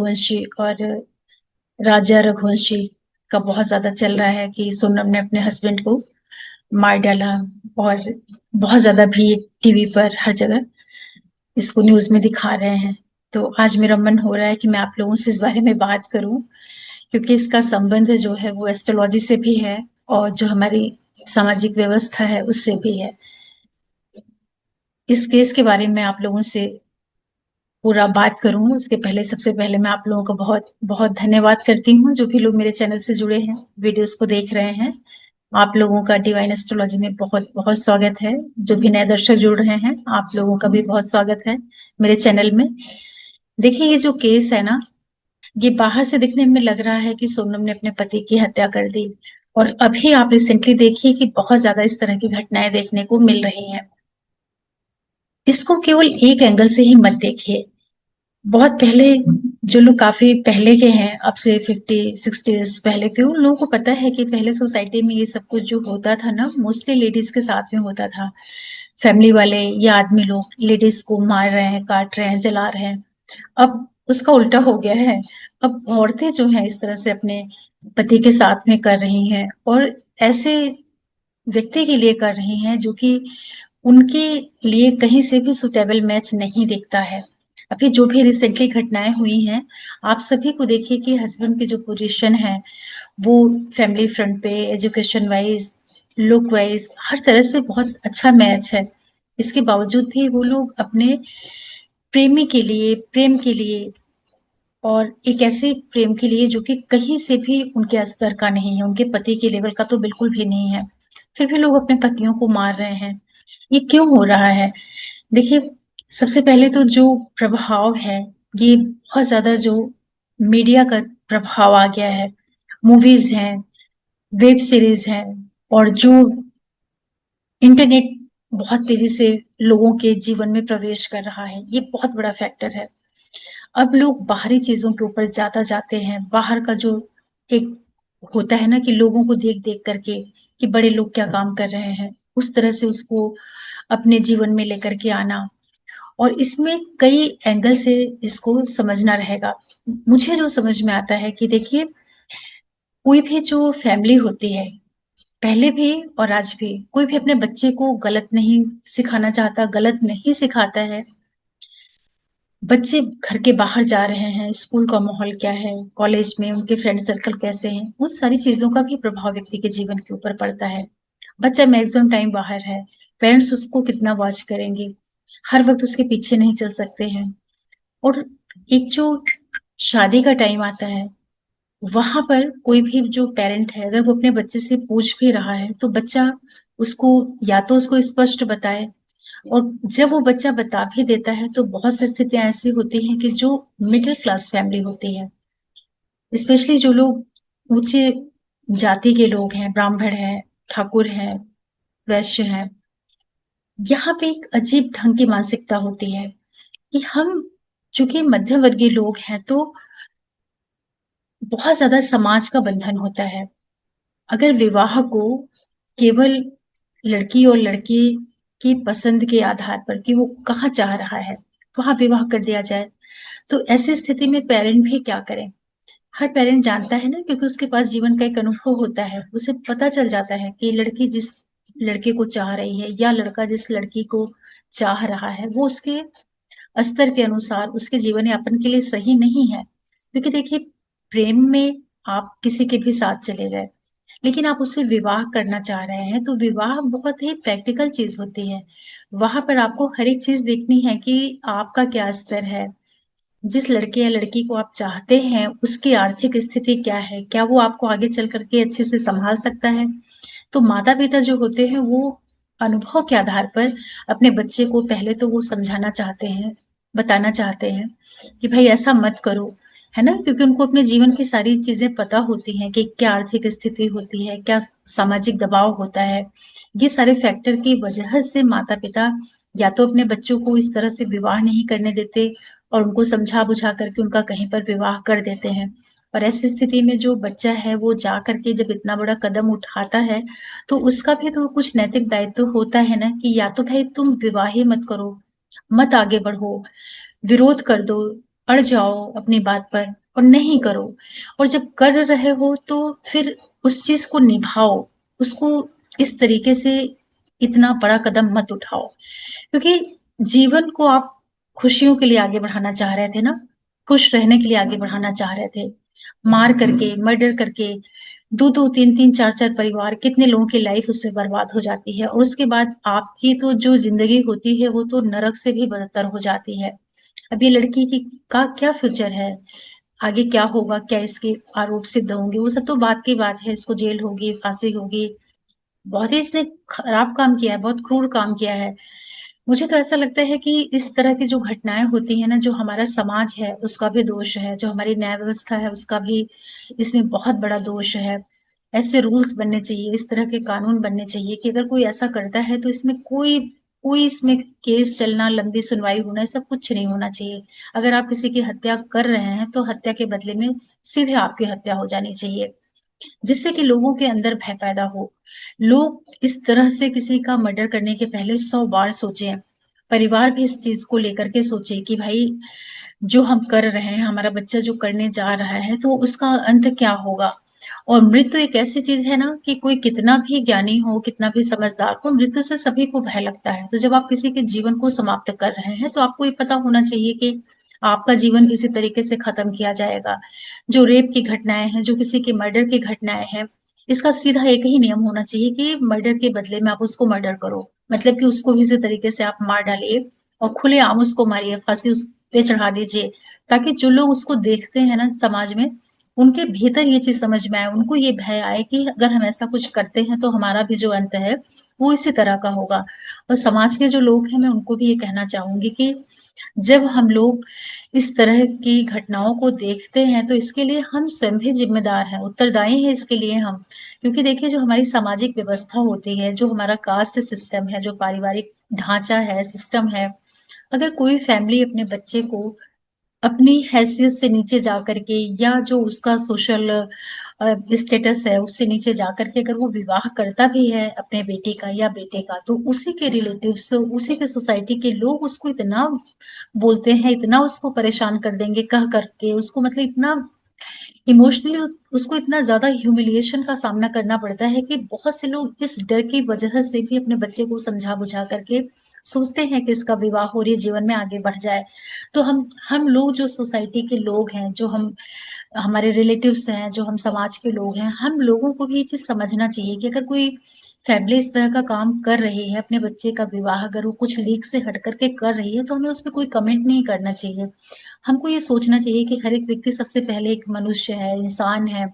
रघुवंशी और राजा रघुवंशी का बहुत ज्यादा चल रहा है कि सोनम ने अपने हस्बैंड को मार डाला। और बहुत ज्यादा भीड़ टीवी पर हर जगह इसको न्यूज में दिखा रहे हैं। तो आज मेरा मन हो रहा है कि मैं आप लोगों से इस बारे में बात करूं, क्योंकि इसका संबंध जो है वो एस्ट्रोलॉजी से भी है और जो हमारी सामाजिक व्यवस्था है उससे भी है। इस केस के बारे में आप लोगों से पूरा बात करूं उसके पहले सबसे पहले मैं आप लोगों का बहुत बहुत धन्यवाद करती हूँ, जो भी लोग मेरे चैनल से जुड़े हैं, वीडियोस को देख रहे हैं। आप लोगों का डिवाइन एस्ट्रोलॉजी में बहुत बहुत स्वागत है। जो भी नए दर्शक जुड़ रहे हैं, आप लोगों का भी बहुत स्वागत है मेरे चैनल में। देखिए, ये जो केस है ना, ये बाहर से दिखने में लग रहा है कि सोनम ने अपने पति की हत्या कर दी। और अभी आप रिसेंटली देखिए कि बहुत ज्यादा इस तरह की घटनाएं देखने को मिल रही हैं। इसको केवल एक एंगल से ही मत देखिए। बहुत पहले जो लोग काफी पहले के हैं, अब से 50-60 पहले के, उन लोगों को पता है कि पहले सोसाइटी में ये सब कुछ जो होता था ना, मोस्टली लेडीज के साथ में होता था। फैमिली वाले या आदमी लोग लेडीज को मार रहे हैं, काट रहे हैं, जला रहे हैं। अब उसका उल्टा हो गया है। अब औरतें जो है इस तरह से अपने पति के साथ में कर रही हैं, और ऐसे व्यक्ति के लिए कर रही हैं जो कि उनके लिए कहीं से भी सुटेबल मैच नहीं दिखता है। अभी जो भी रिसेंटली घटनाएं हुई हैं, आप सभी को देखिए कि हस्बैंड की जो पोजीशन है वो फैमिली फ्रंट पे, एजुकेशन वाइज, लुक वाइज, हर तरह से बहुत अच्छा मैच है। इसके बावजूद भी वो लोग अपने प्रेमी के लिए, प्रेम के लिए, और एक ऐसे प्रेम के लिए जो कि कहीं से भी उनके स्तर का नहीं है, उनके पति के लेवल का तो बिल्कुल भी नहीं है, फिर भी लोग अपने पतियों को मार रहे हैं। ये क्यों हो रहा है? देखिए, सबसे पहले तो जो प्रभाव है, ये बहुत ज्यादा जो मीडिया का प्रभाव आ गया है। मूवीज हैं, वेब सीरीज हैं, और जो इंटरनेट बहुत तेजी से लोगों के जीवन में प्रवेश कर रहा है, ये बहुत बड़ा फैक्टर है। अब लोग बाहरी चीजों के ऊपर ज्यादा जाते हैं। बाहर का जो एक होता है ना कि लोगों को देख देख करके कि बड़े लोग क्या काम कर रहे हैं, उस तरह से उसको अपने जीवन में लेकर के आना। और इसमें कई एंगल से इसको समझना रहेगा। मुझे जो समझ में आता है कि देखिए, कोई भी जो फैमिली होती है, पहले भी और आज भी, कोई भी अपने बच्चे को गलत नहीं सिखाना चाहता, गलत नहीं सिखाता है। बच्चे घर के बाहर जा रहे हैं, स्कूल का माहौल क्या है, कॉलेज में उनके फ्रेंड सर्कल कैसे हैं, उन सारी चीजों का भी प्रभाव व्यक्ति के जीवन के ऊपर पड़ता है। बच्चा मैक्सिमम टाइम बाहर है, पेरेंट्स उसको कितना वॉच करेंगे, हर वक्त उसके पीछे नहीं चल सकते हैं। और एक जो शादी का टाइम आता है, वहां पर कोई भी जो पेरेंट है, अगर वो अपने बच्चे से पूछ भी रहा है तो बच्चा उसको, या तो उसको स्पष्ट बताए, और जब वो बच्चा बता भी देता है तो बहुत सी स्थितियां ऐसी होती हैं कि जो मिडिल क्लास फैमिली होती है, स्पेशली जो लोग ऊंचे जाति के लोग हैं, ब्राह्मण हैं, ठाकुर हैं, वैश्य हैं, यहाँ पे एक अजीब ढंग की मानसिकता होती है कि हम चूंकि मध्यम वर्गीय लोग हैं, तो बहुत ज्यादा समाज का बंधन होता है। अगर विवाह को केवल लड़की और लड़की की पसंद के आधार पर कि वो कहाँ चाह रहा है वहां विवाह कर दिया जाए, तो ऐसी स्थिति में पेरेंट भी क्या करें? हर पेरेंट जानता है ना, क्योंकि उसके पास जीवन का एक अनुभव होता है, उसे पता चल जाता है कि लड़की जिस लड़के को चाह रही है या लड़का जिस लड़की को चाह रहा है, वो उसके स्तर के अनुसार उसके जीवन यापन के लिए सही नहीं है। क्योंकि देखिए, प्रेम में आप किसी के भी साथ चले गए, लेकिन आप उससे विवाह करना चाह रहे हैं, तो विवाह बहुत ही प्रैक्टिकल चीज होती है। वहां पर आपको हर एक चीज देखनी है कि आपका क्या स्तर है, जिस लड़के या लड़की को आप चाहते हैं उसकी आर्थिक स्थिति क्या है, क्या वो आपको आगे चल करके अच्छे से संभाल सकता है। तो माता पिता जो होते हैं वो अनुभव के आधार पर अपने बच्चे को पहले तो वो समझाना चाहते हैं, बताना चाहते हैं कि भाई ऐसा मत करो, है ना, क्योंकि उनको अपने जीवन की सारी चीजें पता होती हैं कि क्या आर्थिक स्थिति होती है, क्या सामाजिक दबाव होता है। ये सारे फैक्टर की वजह से माता पिता या तो अपने बच्चों को इस तरह से विवाह नहीं करने देते, और उनको समझा बुझा करके उनका कहीं पर विवाह कर देते हैं। और ऐसी स्थिति में जो बच्चा है वो जा करके जब इतना बड़ा कदम उठाता है, तो उसका भी तो कुछ नैतिक दायित्व होता है ना, कि या तो भाई तुम विवाह ही मत करो, मत आगे बढ़ो, विरोध कर दो, अड़ जाओ अपनी बात पर और नहीं करो। और जब कर रहे हो तो फिर उस चीज़ को निभाओ, उसको इस तरीके से इतना बड़ा कदम मत उठाओ। क्योंकि जीवन को आप खुशियों के लिए आगे बढ़ाना चाह रहे थे ना, खुश रहने के लिए आगे बढ़ाना चाह रहे थे। मार करके, मर्डर करके 2-2, 3-3, 4-4 परिवार, कितने लोगों की लाइफ उसमें बर्बाद हो जाती है और उसके बाद आपकी तो जो ज़िंदगी होती है, वो तो नरक से भी बदतर हो जाती है। अब ये लड़की की का क्या फ्यूचर है? आगे क्या होगा? क्या इसके आरोप सिद्ध होंगे? वो सब तो बात की बात है, इसको जेल होगी, फांसी होगी। बहुत ही इसने खराब काम किया है, बहुत क्रूर काम किया है। मुझे तो ऐसा लगता है कि इस तरह की जो घटनाएँ होती हैं ना, जो हमारा समाज है, उसका भी दोष है, जो हमारी न्याय व्यवस्था है, उसका भी इसमें बहुत बड़ा दोष है। ऐसे रूल्स बनने चाहिए, इस तरह के कानून बनने चाहिए कि अगर कोई ऐसा करता है, तो इसमें कोई कोई इसमें केस चलना, लंबी सुनवाई होना, ये सब कुछ नहीं होना चाहिए। अगर आप किसी की हत्या कर रहे हैं, तो हत्या के बदले में सीधे आपकी हत्या हो जानी चाहिए। जिससे कि लोगों के अंदर भय पैदा हो। लोग इस तरह से किसी का मर्डर करने के पहले 100 बार सोचें। परिवार भी इस चीज़ को लेकर के सोचे कि भाई जो हम कर रहे हैं, हमारा बच्चा जो करने जा रहा है, तो उसका अंत क्या होगा? और मृत्यु एक ऐसी चीज़ है ना कि कोई कितना भी ज्ञानी हो, कितना भी समझदार हो, मृत्यु से सभी को भय लगता है। तो जब आप किसी के जीवन को समाप्त कर रहे हैं, तो आपको ये पता होना चाहिए कि आपका जीवन किसी तरीके से खत्म किया जाएगा। जो रेप की घटनाएँ हैं, जो किसी के मर्डर की घटनाएँ हैं, इसका सीधा एक ही नियम होना चाहिए कि मर्डर के बदले में आप उसको मर्डर करो। मतलब कि उसको किसी तरीके से आप मार डालिए और खुलेआम उसको मारिए, फांसी उस पे चढ़ा दीजिए, ताकि जो लोग उसको देखते हैं ना समाज में, उनके भीतर ये चीज़ समझ में आए, उनको ये भय आए कि अगर हम ऐसा कुछ करते हैं तो हमारा भी जो अंत है, वो इसी तरह का होगा। और समाज के जो लोग हैं, मैं उनको भी ये कहना चाहूँगी कि जब हम लोग इस तरह की घटनाओं को देखते हैं, तो इसके लिए हम स्वयं भी ज़िम्मेदार हैं, उत्तरदायी हैं इसके लिए हम। क्योंकि देखिए जो हमारी सामाजिक व्यवस्था होती है, जो हमारा कास्ट सिस्टम है, जो पारिवारिक ढाँचा है, सिस्टम है, अगर कोई फैमिली अपने बच्चे को अपनी हैसियत से नीचे जा करके या जो उसका सोशल स्टेटस है उससे नीचे जा करके अगर वो विवाह करता भी है अपने बेटे का या बेटे का, तो उसी के रिलेटिव्स, उसी के सोसाइटी के लोग उसको इतना बोलते हैं, इतना उसको परेशान कर देंगे कह करके, उसको मतलब इतना इमोशनली उसको इतना ज़्यादा ह्यूमिलिएशन का सामना करना पड़ता है कि बहुत से लोग इस डर की वजह से भी अपने बच्चे को समझा-बुझा करके सोचते हैं कि इसका विवाह हो और ये जीवन में आगे बढ़ जाए। तो हम लोग जो सोसाइटी के लोग हैं, जो हम हमारे रिलेटिव्स हैं, जो हम समाज के लोग हैं, हम लोगों को भी ये चीज़ समझना चाहिए कि अगर कोई फैमिली इस तरह का काम कर रही है, अपने बच्चे का विवाह अगर वो कुछ लीक से हट कर के कर रही है, तो हमें उसपे कोई कमेंट नहीं करना चाहिए। हमको ये सोचना चाहिए कि हर एक व्यक्ति सबसे पहले एक मनुष्य है, इंसान है।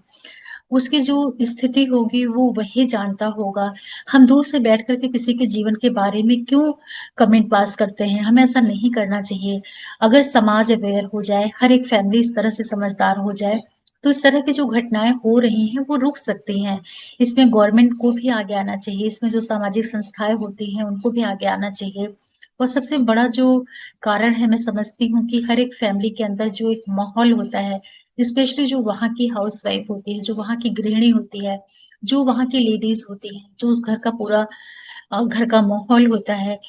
उसकी जो स्थिति होगी वो वही जानता होगा। हम दूर से बैठ कर के किसी के जीवन के बारे में क्यों कमेंट पास करते हैं? हमें ऐसा नहीं करना चाहिए। अगर समाज अवेयर हो जाए, हर एक फैमिली इस तरह से समझदार हो जाए, तो इस तरह की जो घटनाएँ हो रही हैं वो रुक सकती हैं। इसमें गवर्नमेंट को भी आगे आना चाहिए, इसमें जो सामाजिक संस्थाएँ होती हैं उनको भी आगे आना चाहिए। और सबसे बड़ा जो कारण है मैं समझती हूँ कि हर एक फैमिली के अंदर जो एक माहौल होता है, स्पेशली जो वहाँ की हाउसवाइफ होती है, जो वहाँ की गृहिणी होती है, जो वहाँ की लेडीज़ होती हैं, जो उस घर का पूरा घर का माहौल होता है,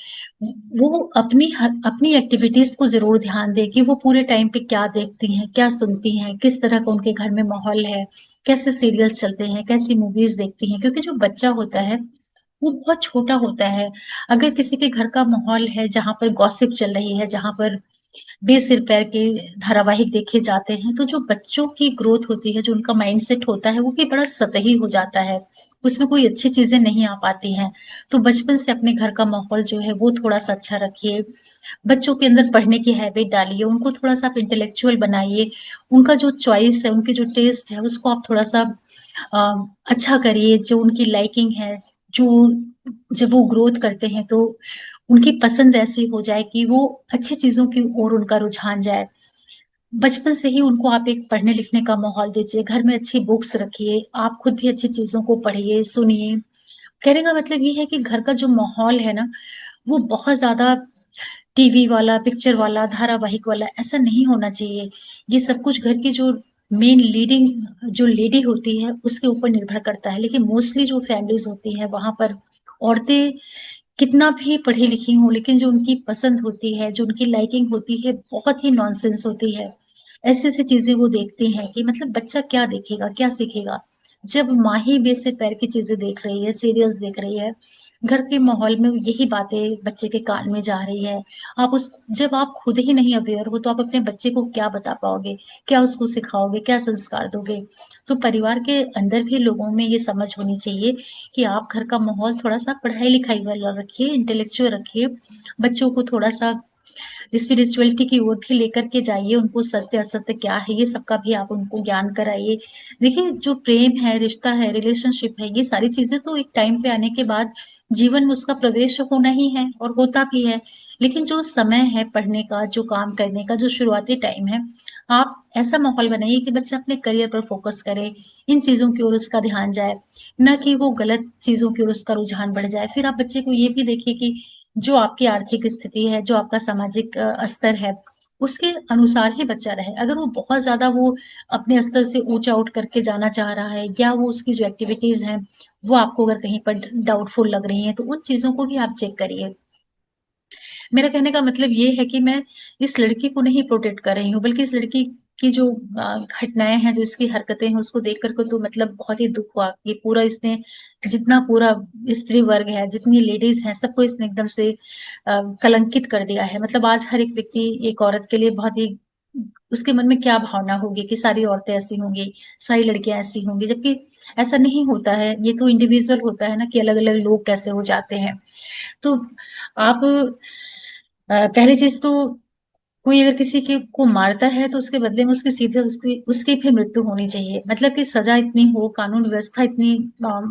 वो अपनी एक्टिविटीज़ को ज़रूर ध्यान दें कि वो पूरे टाइम पे क्या देखती हैं, क्या सुनती हैं, किस तरह का उनके घर में माहौल है, कैसे सीरियल्स चलते हैं, कैसी मूवीज़ देखती हैं। क्योंकि जो बच्चा होता है, वो बहुत छोटा होता है। अगर किसी के घर का माहौल है जहाँ पर गॉसिप चल रही है, जहाँ पर बेसिर पैर के धारावाहिक देखे जाते हैं, तो जो बच्चों की ग्रोथ होती है, जो उनका माइंडसेट होता है, वो भी बड़ा सतही हो जाता है। उसमें कोई अच्छी चीज़ें नहीं आ पाती हैं। तो बचपन से अपने घर का माहौल जो है, वो थोड़ा-सा अच्छा रखिए। बच्चों के अंदर पढ़ने की हैबिट डालिए, उनको थोड़ा-सा आप इंटेलेक्चुअल बनाइए। उनका जो चॉइस है, उनकी जो टेस्ट है, उसको आप थोड़ा-सा अच्छा करिए। जो उनकी लाइकिंग है, जो जब वो ग्रोथ करते हैं, तो उनकी पसंद ऐसी हो जाए कि वो अच्छी चीज़ों की ओर उनका रुझान जाए। बचपन से ही उनको आप एक पढ़ने-लिखने का माहौल दीजिए, घर में अच्छी बुक्स रखिए, आप खुद भी अच्छी चीज़ों को पढ़िए, सुनिए। कहने का मतलब ये है कि घर का जो माहौल है ना, वो बहुत ज़्यादा टीवी वाला, पिक्चर वाला, धारावाहिक वाला ऐसा नहीं होना चाहिए। ये सब कुछ घर की जो मेन लीडिंग जो लेडी होती है, उसके ऊपर निर्भर करता है। लेकिन मोस्टली जो फैमिलीज़ होती हैं, वहाँ पर औरतें कितना भी पढ़ी लिखी हों, लेकिन जो उनकी पसंद होती है, जो उनकी लाइकिंग होती है, बहुत ही नॉनसेंस होती है। ऐसी-ऐसी चीज़ें वो देखते हैं कि मतलब बच्चा क्या देखेगा, क्या सीखेगा? जब माँ ही बे से पैर की चीज़ें देख रही है, सीरियल्स देख रही है, घर के माहौल में यही बातें बच्चे के कान में जा रही है। आप उस जब आप खुद ही नहीं अवेयर हो, तो आप अपने बच्चे को क्या बता पाओगे? क्या उसको सिखाओगे? क्या संस्कार दोगे? तो परिवार के अंदर भी लोगों में ये समझ होनी चाहिए कि आप घर का माहौल थोड़ा-सा पढ़ाई-लिखाई वाला रखिए, इंटेलेक्चुअल रखिए। बच्चों को थोड़ा-सा स्पिरिचुअलिटी की ओर भी लेकर के जाइए, उनको सत्य-असत्य क्या है, ये सबका भी आप उनको ज्ञान कराइए। देखिए, जो प्रेम है, रिश्ता है, रिलेशनशिप है, ये सारी चीज़ें तो एक टाइम पे आने के बाद जीवन में उसका प्रवेश होना ही है और होता भी है। लेकिन जो समय है पढ़ने का, जो काम करने का, जो शुरुआती टाइम है, आप ऐसा माहौल बनाइए कि बच्चा अपने करियर पर फ़ोकस करे, इन चीज़ों की ओर उसका ध्यान जाए, ना कि वो गलत चीज़ों की ओर उसका रुझान बढ़ जाए। फिर आप बच्चे को ये भी देखिए कि जो आपकी आर्थिक स्थिति है, जो आपका सामाजिक स्तर है, उसके अनुसार ही बच्चा रहे। अगर वो बहुत ज़्यादा वो अपने स्तर से ऊँचा उठ करके जाना चाह रहा है या वो उसकी जो एक्टिविटीज़ हैं, वो आपको अगर कहीं पर डाउटफुल लग रही हैं, तो उन चीज़ों को भी आप चेक करिए। मेरा कहने का मतलब ये है कि मैं इस लड़की को नहीं प्रोटेक्ट कर रही हूँ, बल्कि इस लड़की की जो घटनाएँ हैं, जो इसकी हरकतें हैं, उसको देख कर के तो मतलब बहुत ही दुःख हुआ कि पूरा इसने जितना पूरा स्त्री वर्ग है, जितनी लेडीज़ हैं, सबको इसने एकदम से कलंकित कर दिया है। मतलब आज हर एक व्यक्ति एक औरत के लिए बहुत ही उसके मन में क्या भावना होगी कि सारी औरतें ऐसी होंगी, सारी लड़कियाँ ऐसी होंगी, जबकि ऐसा नहीं होता है। ये तो इंडिविजुअल होता है ना कि अलग-अलग लोग कैसे हो जाते हैं। तो आप पहली चीज़ तो कोई अगर किसी के को मारता है तो उसके बदले में उसकी सीधे उसकी उसकी भी मृत्यु होनी चाहिए। मतलब कि सज़ा इतनी हो, कानून व्यवस्था इतनी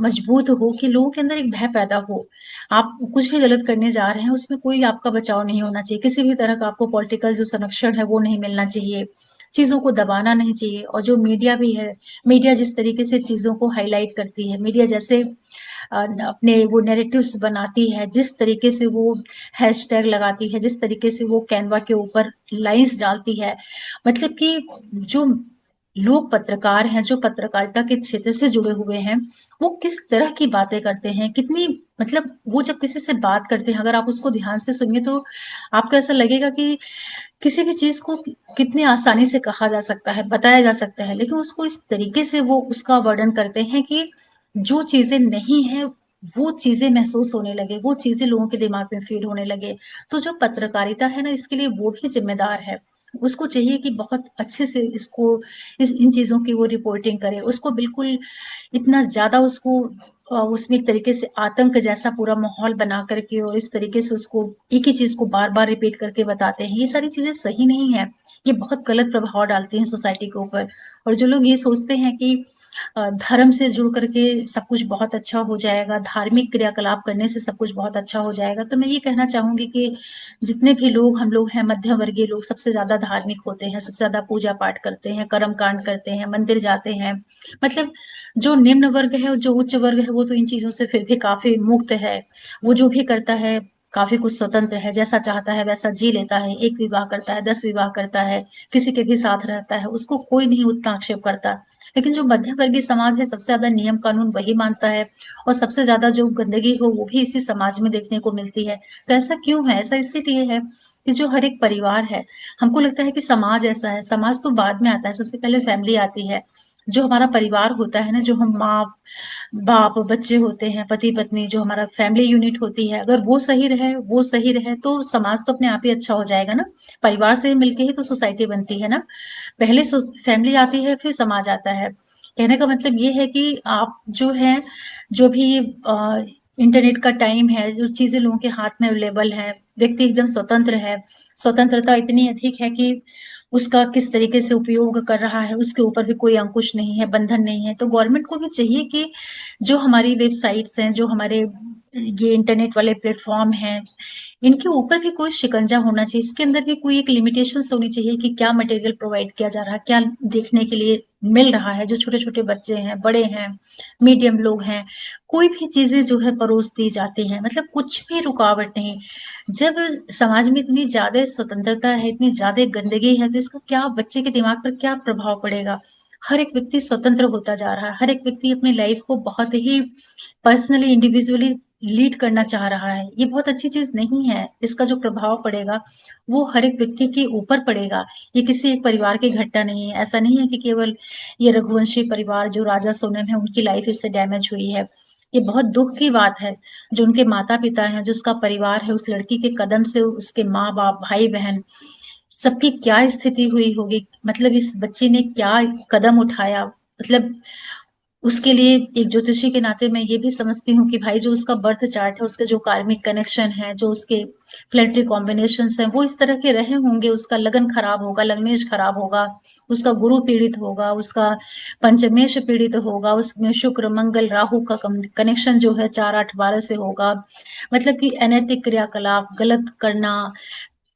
मजबूत हो कि लोगों के अंदर एक भय पैदा हो। आप कुछ भी गलत करने जा रहे हैं, उसमें कोई आपका बचाव नहीं होना चाहिए। किसी भी तरह का आपको पॉलिटिकल जो संरक्षण है, वो नहीं मिलना चाहिए। चीज़ों को दबाना नहीं चाहिए और जो मीडिया भी है, मीडिया जिस तरीके से चीज़ों को हाइलाइट करती है, मीडिया जैसे अपने वो नैरेटिव्स बनाती है, जिस तरीके से वो हैशटैग लगाती है, जिस तरीके से वो कैनवा के ऊपर लाइन्स डालती है, मतलब कि जो लोग पत्रकार हैं, जो पत्रकारिता के क्षेत्र से जुड़े हुए हैं, वो किस तरह की बातें करते हैं, कितनी मतलब वो जब किसी से बात करते हैं, अगर आप उसको ध्यान से सुनिए तो आपको ऐसा लगेगा कि किसी भी चीज़ को कितनी आसानी से कहा जा सकता है, बताया जा सकता है, लेकिन उसको इस तरीके से वो उसका वर्णन करते हैं कि जो चीज़ें नहीं हैं, वो चीज़ें महसूस होने लगे, वो चीज़ें लोगों के दिमाग में फ़ीड होने लगे। तो जो पत्रकारिता है ना, इसके लिए वो भी ज़िम्मेदार है। उसको चाहिए कि बहुत अच्छे से इसको इस इन चीज़ों की वो रिपोर्टिंग करे। उसको बिल्कुल इतना ज़्यादा उसको उसमें एक तरीके से आतंक जैसा पूरा माहौल बना करके और इस तरीके से उसको एक ही चीज़ को बार-बार रिपीट करके बताते हैं। ये सारी चीज़ें सही नहीं है। ये बहुत गलत प्रभाव डालती हैं सोसाइटी के ऊपर और जो लोग ये सोचते हैं कि धर्म से जुड़ करके सब कुछ बहुत अच्छा हो जाएगा, धार्मिक क्रियाकलाप करने से सब कुछ बहुत अच्छा हो जाएगा। तो मैं ये कहना चाहूँगी कि जितने भी लोग हम लोग हैं, मध्यम वर्गीय लोग सबसे ज़्यादा धार्मिक होते हैं, सबसे ज़्यादा पूजा-पाठ करते हैं, कर्म-कांड करते हैं, मंदिर जाते हैं। मतलब जो निम्न वर्ग है, जो उच्च वर्ग है, वो तो इन चीज़ों से फिर भी काफ़ी मुक्त है। वो जो भी करता है, काफ़ी कुछ स्वतंत्र है, जैसा चाहता है वैसा जी लेता है। 1 विवाह करता है, 10 विवाह करता है, किसी के भी साथ रहता है, उसको कोई नहीं उतना आक्षेप करता। लेकिन जो मध्यम वर्गीय समाज है, सबसे ज़्यादा नियम कानून वही मानता है और सबसे ज़्यादा जो गंदगी हो, वो भी इसी समाज में देखने को मिलती है। तो ऐसा क्यों है? ऐसा इसीलिए है कि जो हर एक परिवार है, हमको लगता है कि समाज ऐसा है, समाज तो बाद में आता है, सबसे पहले फैमिली आती है। जो हमारा परिवार होता है ना, जो हम माँ, बाप, बच्चे होते हैं, पति-पत्नी जो हमारा फैमिली यूनिट होती है, अगर वो सही रहे तो समाज तो अपने आप ही अच्छा हो जाएगा ना। परिवार से मिलके ही तो सोसाइटी बनती है ना। पहले फैमिली आती है, फिर समाज आता है। कहने का मतलब ये है कि आप जो है, जो भी इंटरनेट का टाइम है, जो चीज़ें लोगों के हाथ में अवेलेबल है, व्यक्ति एकदम स्वतंत्र है। स्वतंत्रता इतनी अधिक है कि उसका किस तरीके से उपयोग कर रहा है, उसके ऊपर भी कोई अंकुश नहीं है, बंधन नहीं है। तो गवर्नमेंट को भी चाहिए कि जो हमारी वेबसाइट्स हैं, जो हमारे ये इंटरनेट वाले प्लेटफ़ॉर्म हैं, इनके ऊपर भी कोई शिकंजा होना चाहिए। इसके अंदर भी कोई एक लिमिटेशंस होनी चाहिए कि क्या मटेरियल प्रोवाइड किया जा रहा है, क्या देखने के लिए मिल रहा है। जो छोटे-छोटे बच्चे हैं, बड़े हैं, मीडियम लोग हैं, कोई भी चीज़ें जो है परोस दी जाती हैं, मतलब कुछ भी रुकावट नहीं। जब समाज में इतनी ज़्यादा स्वतंत्रता है, इतनी ज़्यादा गंदगी है, तो इसका क्या बच्चे के दिमाग पर क्या प्रभाव पड़ेगा? हर एक व्यक्ति स्वतंत्र होता जा रहा है, हर एक व्यक्ति अपनी लाइफ़ को बहुत ही पर्सनली, इंडिविजुअली लीड करना चाह रहा है, ये बहुत अच्छी चीज़ नहीं है। इसका जो प्रभाव पड़ेगा, वो हर एक व्यक्ति के ऊपर पड़ेगा। ये किसी एक परिवार की घटना नहीं है। ऐसा नहीं है कि केवल ये रघुवंशी परिवार जो राजा सोनम है, उनकी लाइफ इससे डैमेज हुई है। ये बहुत दुःख की बात है, जो उनके माता-पिता हैं, जो उसका परिवार है, उस लड़की के कदम से उसके माँ-बाप, भाई-बहन सबकी क्या स्थिति हुई होगी। मतलब इस बच्ची ने क्या कदम उठाया, मतलब उसके लिए एक ज्योतिषी के नाते मैं ये भी समझती हूँ कि भाई जो उसका बर्थ चार्ट है, उसके जो कार्मिक कनेक्शन है, जो उसके प्लेनेटरी कॉम्बिनेशंस हैं, वो इस तरह के रहे होंगे। उसका लगन खराब होगा, लग्नेश खराब होगा, उसका गुरु पीड़ित होगा, उसका पंचमेश पीड़ित होगा, उसमें शुक्र, मंगल, राहु का कनेक्शन जो है 4, 8, 12 से होगा। मतलब कि अनैतिक क्रियाकलाप, गलत करना,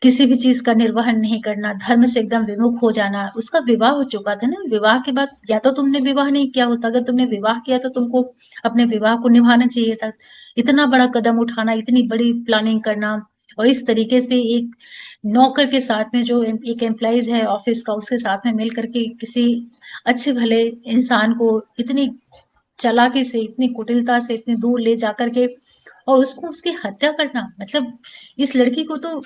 किसी भी चीज़ का निर्वहन नहीं करना, धर्म से एकदम विमुख हो जाना। उसका विवाह हो चुका था ना, विवाह के बाद या तो तुमने विवाह नहीं किया होता, अगर तुमने विवाह किया तो तुमको अपने विवाह को निभाना चाहिए था। इतना बड़ा कदम उठाना, इतनी बड़ी प्लानिंग करना और इस तरीके से एक नौकर के साथ में जो एक एम्प्लॉइज़ है ऑफ़िस का, उसके साथ में मिल कर के किसी अच्छे भले इंसान को इतनी चालाकी से, इतनी कुटिलता से, इतनी दूर ले जाकर के और उसको उसकी हत्या करना, मतलब इस लड़की को तो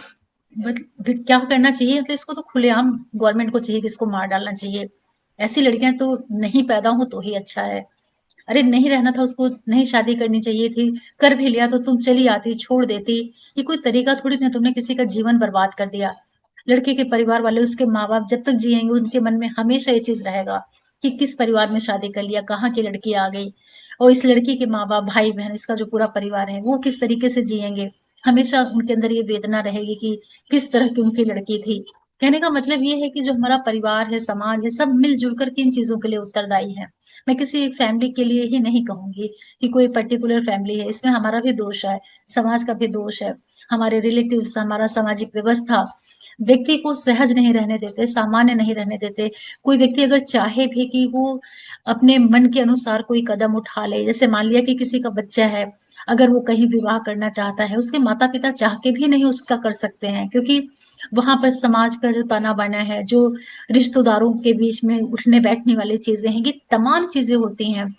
क्या करना चाहिए, मतलब इसको तो खुलेआम गवर्नमेंट को चाहिए कि इसको मार डालना चाहिए। ऐसी लड़कियां तो नहीं पैदा हो तो ही अच्छा है। अरे नहीं रहना था उसको, नहीं शादी करनी चाहिए थी, कर भी लिया तो तुम चली आती, छोड़ देती। ये कोई तरीका थोड़ी ना, तुमने किसी का जीवन बर्बाद कर दिया। लड़के के परिवार वाले, उसके माँ बाप जब तक जिएंगे उनके मन में हमेशा ये चीज रहेगा कि किस परिवार में शादी कर लिया, कहाँ की लड़की आ गई। और इस लड़की के माँ बाप, भाई बहन, इसका जो पूरा परिवार है वो किस तरीके से जिएंगे, हमेशा उनके अंदर ये वेदना रहेगी कि किस तरह की उनकी लड़की थी। कहने का मतलब ये है कि जो हमारा परिवार है, समाज है, सब मिलजुल कर के इन चीजों के लिए उत्तरदायी है। मैं किसी एक फैमिली के लिए ही नहीं कहूंगी कि कोई पर्टिकुलर फैमिली है, इसमें हमारा भी दोष है, समाज का भी दोष है, हमारे रिलेटिव्स, हमारा सामाजिक व्यवस्था व्यक्ति को सहज नहीं रहने देते, सामान्य नहीं रहने देते। कोई व्यक्ति अगर चाहे भी कि वो अपने मन के अनुसार कोई कदम उठा ले, जैसे मान लिया कि किसी का बच्चा है, अगर वो कहीं विवाह करना चाहता है, उसके माता पिता चाह के भी नहीं उसका कर सकते हैं, क्योंकि वहां पर समाज का जो ताना बाना है, जो रिश्तेदारों के बीच में उठने बैठने वाली चीजें हैं, ये तमाम चीजें होती हैं।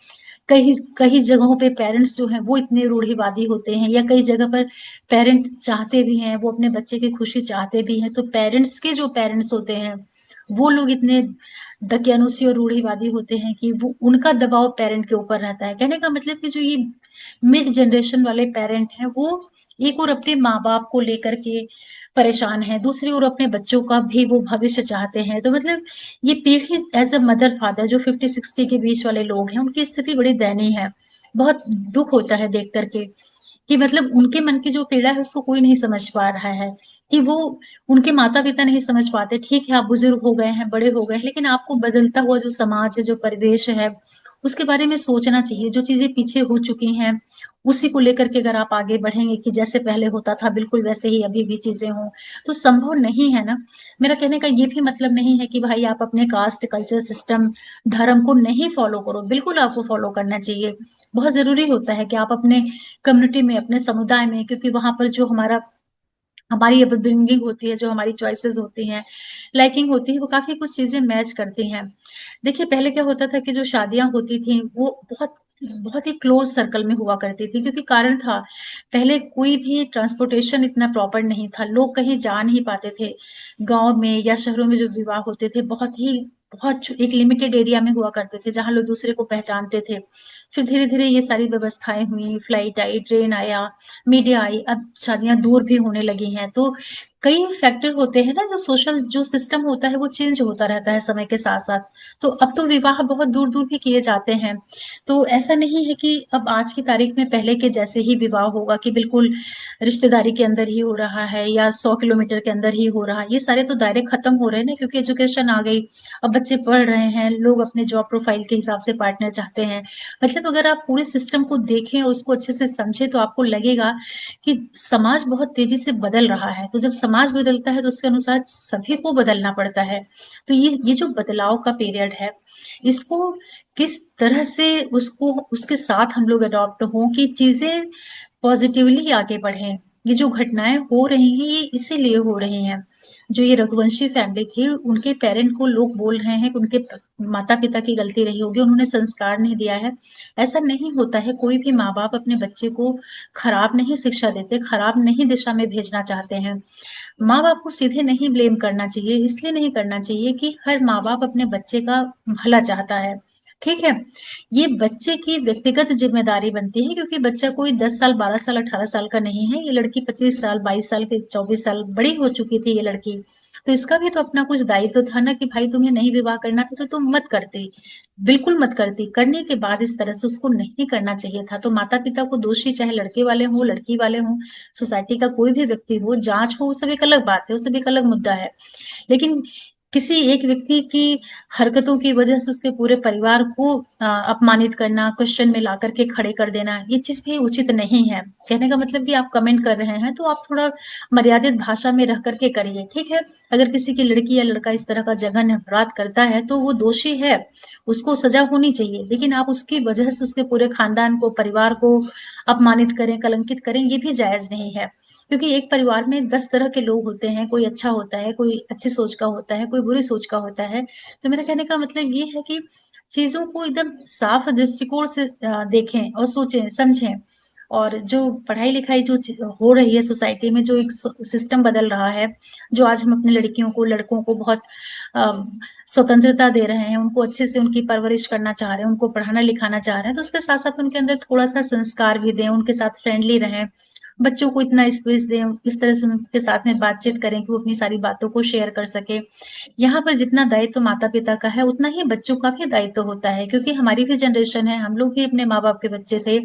कई कई जगहों पे पेरेंट्स जो हैं वो इतने रूढ़िवादी होते हैं, या कई जगह पर पेरेंट चाहते भी हैं, वो अपने बच्चे की खुशी चाहते भी हैं, तो पेरेंट्स के जो पेरेंट्स होते हैं वो लोग इतने दकियानुसी और रूढ़िवादी होते हैं कि वो उनका दबाव पेरेंट के ऊपर रहता है। कहने का मतलब कि जो ये मिड जनरेशन वाले पेरेंट हैं, वो एक और अपने माँ बाप को लेकर के परेशान है, दूसरी ओर अपने बच्चों का भी वो भविष्य चाहते हैं। तो मतलब ये पीढ़ी एज अ मदर फादर जो 50-60 के बीच वाले लोग हैं, उनकी स्थिति बड़ी दयनीय है। बहुत दुख होता है देख करके कि मतलब उनके मन की जो पीड़ा है उसको कोई नहीं समझ पा रहा है, कि वो उनके माता पिता नहीं समझ पाते। ठीक है, आप बुजुर्ग हो गए हैं, बड़े हो गए हैं, लेकिन आपको बदलता हुआ जो समाज है, जो परिवेश है, उसके बारे में सोचना चाहिए। जो चीजें पीछे हो चुकी हैं उसी को लेकर के अगर आप आगे बढ़ेंगे कि जैसे पहले होता था बिल्कुल वैसे ही अभी भी चीजें हों, तो संभव नहीं है ना। मेरा कहने का ये भी मतलब नहीं है कि भाई आप अपने कास्ट, कल्चर, सिस्टम, धर्म को नहीं फॉलो करो, बिल्कुल आपको फॉलो करना चाहिए। बहुत जरूरी होता है कि आप अपने कम्युनिटी में, अपने समुदाय में, क्योंकि वहां पर जो हमारी अपब्रिंगिंग होती है, जो हमारी चॉइसेस होती हैं, लाइकिंग होती है, वो काफी कुछ चीजें मैच करती हैं। देखिए पहले क्या होता था कि जो शादियां होती थी वो बहुत बहुत ही क्लोज सर्कल में हुआ करती थी, क्योंकि कारण था, पहले कोई भी ट्रांसपोर्टेशन इतना प्रॉपर नहीं था, लोग कहीं जा नहीं पाते थे। गांव में या शहरों में जो विवाह होते थे बहुत एक लिमिटेड एरिया में हुआ करते थे, जहां लोग दूसरे को पहचानते थे। फिर धीरे धीरे ये सारी व्यवस्थाएं हुई, फ्लाइट आई, ट्रेन आया, मीडिया आई, अब शादियां दूर भी होने लगी हैं। तो कई फैक्टर होते हैं ना, जो सोशल जो सिस्टम होता है वो चेंज होता रहता है समय के साथ साथ। तो अब तो विवाह बहुत दूर दूर भी किए जाते हैं। तो ऐसा नहीं है कि अब आज की तारीख में पहले के जैसे ही विवाह होगा, कि बिल्कुल रिश्तेदारी के अंदर ही हो रहा है या 100 किलोमीटर के अंदर ही हो रहा है। ये सारे तो दायरे खत्म हो रहे हैं ना, क्योंकि एजुकेशन आ गई, अब बच्चे पढ़ रहे हैं, लोग अपने जॉब प्रोफाइल के हिसाब से पार्टनर चाहते हैं। मतलब अगर आप पूरे सिस्टम को देखें और उसको अच्छे से समझे तो आपको लगेगा कि समाज बहुत तेजी से बदल रहा है। तो जब समाज बदलता है तो उसके अनुसार सभी को बदलना पड़ता है। तो ये जो बदलाव का पीरियड है, इसको किस तरह से उसको उसके साथ हम लोग अडॉप्ट हों कि चीजें पॉजिटिवली आगे बढ़ें। ये जो घटनाएं हो रही हैं ये इसीलिए हो रही हैं। जो ये रघुवंशी फैमिली थी, उनके पेरेंट को लोग बोल रहे हैं कि उनके माता पिता की गलती रही होगी, उन्होंने संस्कार नहीं दिया है। ऐसा नहीं होता है, कोई भी माँ बाप अपने बच्चे को खराब नहीं शिक्षा देते, खराब नहीं दिशा में भेजना चाहते हैं। माँ बाप को सीधे नहीं ब्लेम करना चाहिए, इसलिए नहीं करना चाहिए कि हर माँ बाप अपने बच्चे का भला चाहता है। ठीक है, ये बच्चे की व्यक्तिगत जिम्मेदारी बनती है, क्योंकि बच्चा कोई 10 साल 12 साल 18 साल का नहीं है। ये लड़की 25 साल 22 साल के 24 साल बड़ी हो चुकी थी ये लड़की। तो इसका भी तो अपना कुछ दायित्व था ना कि भाई तुम्हें नहीं विवाह करना था तो तुम मत करती, बिल्कुल मत करती। करने के बाद इस तरह से उसको नहीं करना चाहिए था। तो माता पिता को दोषी, चाहे लड़के वाले हों लड़की वाले हों, सोसाइटी का कोई भी व्यक्ति हो, जांच हो, वो सब एक अलग बात है, वो सब एक अलग मुद्दा है। लेकिन किसी एक व्यक्ति की हरकतों की वजह से उसके पूरे परिवार को अपमानित करना, क्वेश्चन में ला करके खड़े कर देना, ये चीज भी उचित नहीं है। कहने का मतलब कि आप कमेंट कर रहे हैं तो आप थोड़ा मर्यादित भाषा में रह करके करिए, ठीक है। अगर किसी की लड़की या लड़का इस तरह का जघन्य अपराध करता है तो वो दोषी है, उसको सजा होनी चाहिए। लेकिन आप उसकी वजह से उसके पूरे खानदान को, परिवार को अपमानित करें, कलंकित करें, ये भी जायज नहीं है। क्योंकि एक परिवार में 10 तरह के लोग होते हैं, कोई अच्छा होता है, कोई अच्छी सोच का होता है, कोई बुरी सोच का होता है। तो मेरा कहने का मतलब ये है कि चीजों को एकदम साफ दृष्टिकोण से देखें और सोचें, समझें। और जो पढ़ाई लिखाई जो हो रही है सोसाइटी में, जो एक सिस्टम बदल रहा है, जो आज हम अपने लड़कियों को, लड़कों को बहुत स्वतंत्रता दे रहे हैं, उनको अच्छे से उनकी परवरिश करना चाह रहे हैं, उनको पढ़ाना लिखाना चाह रहे हैं, तो उसके साथ साथ उनके अंदर थोड़ा सा संस्कार भी दें, उनके साथ फ्रेंडली रहें, बच्चों को इतना स्पेस दें, इस तरह से उनके साथ में बातचीत करें कि वो अपनी सारी बातों को शेयर कर सके। यहाँ पर जितना दायित्व तो माता पिता का है, उतना ही बच्चों का भी दायित्व तो होता है, क्योंकि हमारी भी जनरेशन है, हम लोग भी अपने माँ बाप के बच्चे थे।